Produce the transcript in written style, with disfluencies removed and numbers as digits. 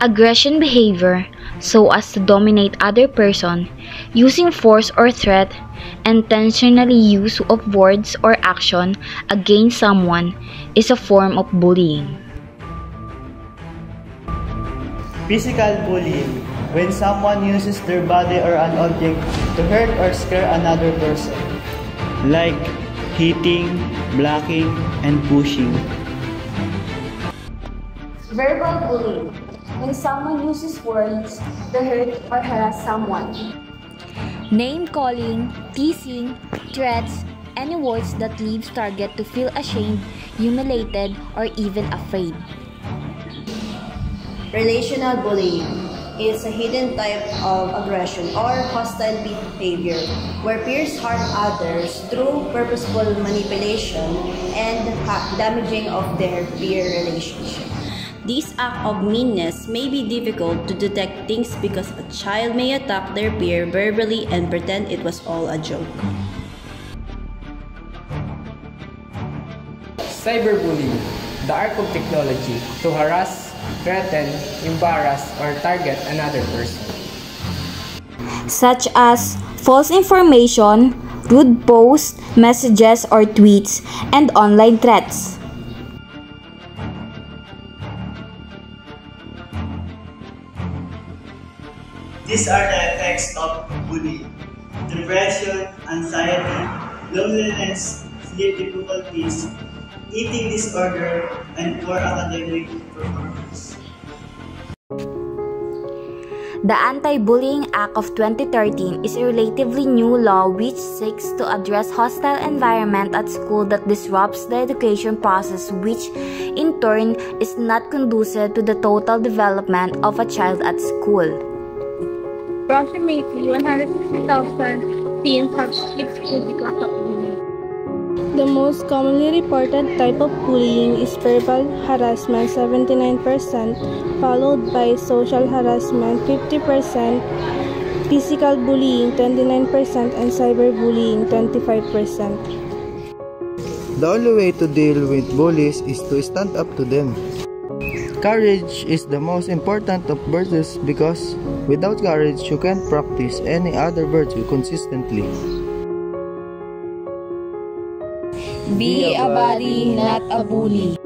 Aggression behavior, so as to dominate other person, using force or threat, intentionally use of words or action against someone is a form of bullying. Physical bullying, when someone uses their body or an object to hurt or scare another person, like hitting, blocking, and pushing. Verbal bullying, when someone uses words to hurt or harass someone. Name-calling, teasing, threats, any words that leaves target to feel ashamed, humiliated, or even afraid. Relational bullying is a hidden type of aggression or hostile behavior where peers harm others through purposeful manipulation and damaging of their peer relationship. This act of meanness may be difficult to detect things because a child may attack their peer verbally and pretend it was all a joke. Cyberbullying, the art of technology to harass, threaten, embarrass, or target another person. Such as false information, rude posts, messages or tweets, and online threats. These are the effects of bullying: depression, anxiety, loneliness, sleep difficulties, eating disorder, and poor academic performance. The Anti-Bullying Act of 2013 is a relatively new law which seeks to address hostile environment at school that disrupts the education process, which in turn is not conducive to the total development of a child at school. Approximately 160,000 teens have skipped school because of bullying. The most commonly reported type of bullying is verbal harassment, 79%, followed by social harassment, 50%, physical bullying, 29%, and cyberbullying, 25%. The only way to deal with bullies is to stand up to them. Courage is the most important of virtues because without courage you can't practice any other virtue consistently. Be a buddy, not a bully.